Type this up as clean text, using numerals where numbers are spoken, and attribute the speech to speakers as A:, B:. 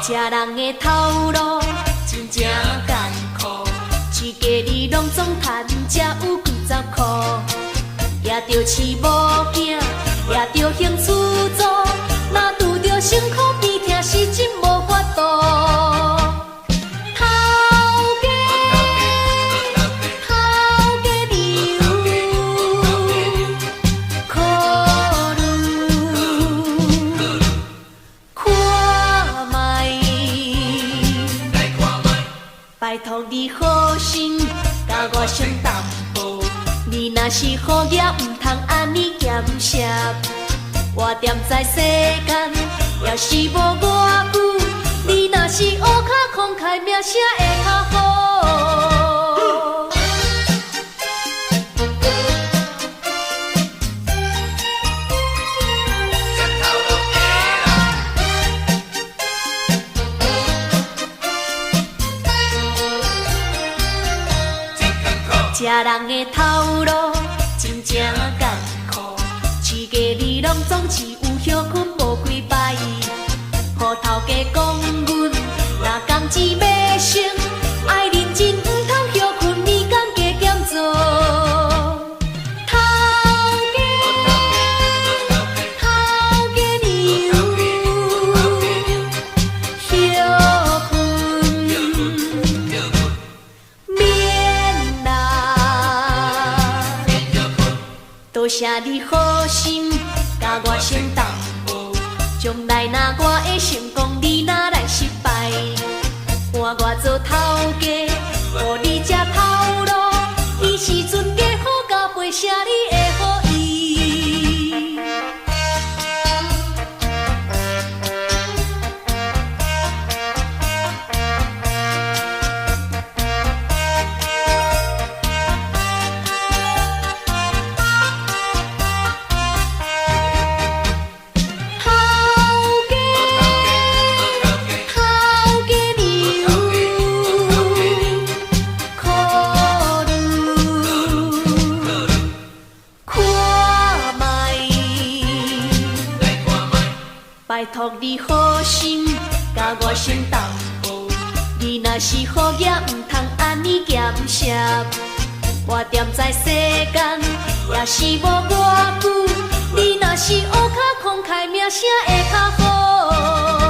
A: 食人的头路真正艰苦，一家里拢总赚才有几十块，也着饲某囝，也着兴厝租，若拄着辛苦边疼是真无法度。拜托你好心甲我先淡薄，你若是好业，毋通安尼咸涩。我踮在世间，也是无偌久。你若是乌脚慷慨，名声会较好。食人的头路真正艰苦，一家里拢总是有休困无几摆。予头家讲阮若工钱要省，爱认真毋通休困，你敢加减做？头家你有休困。多谢你好心甲我先淡薄，将来若我会成功，你若来失败，换我做头家，予你食头路，伊时阵加好甲陪写你的好意。拜托你好心甲我先淡薄，你若是好业，毋通安尼咸涩。我踮在世间，也是无偌久。你若是乌脚慷慨，名声会较好。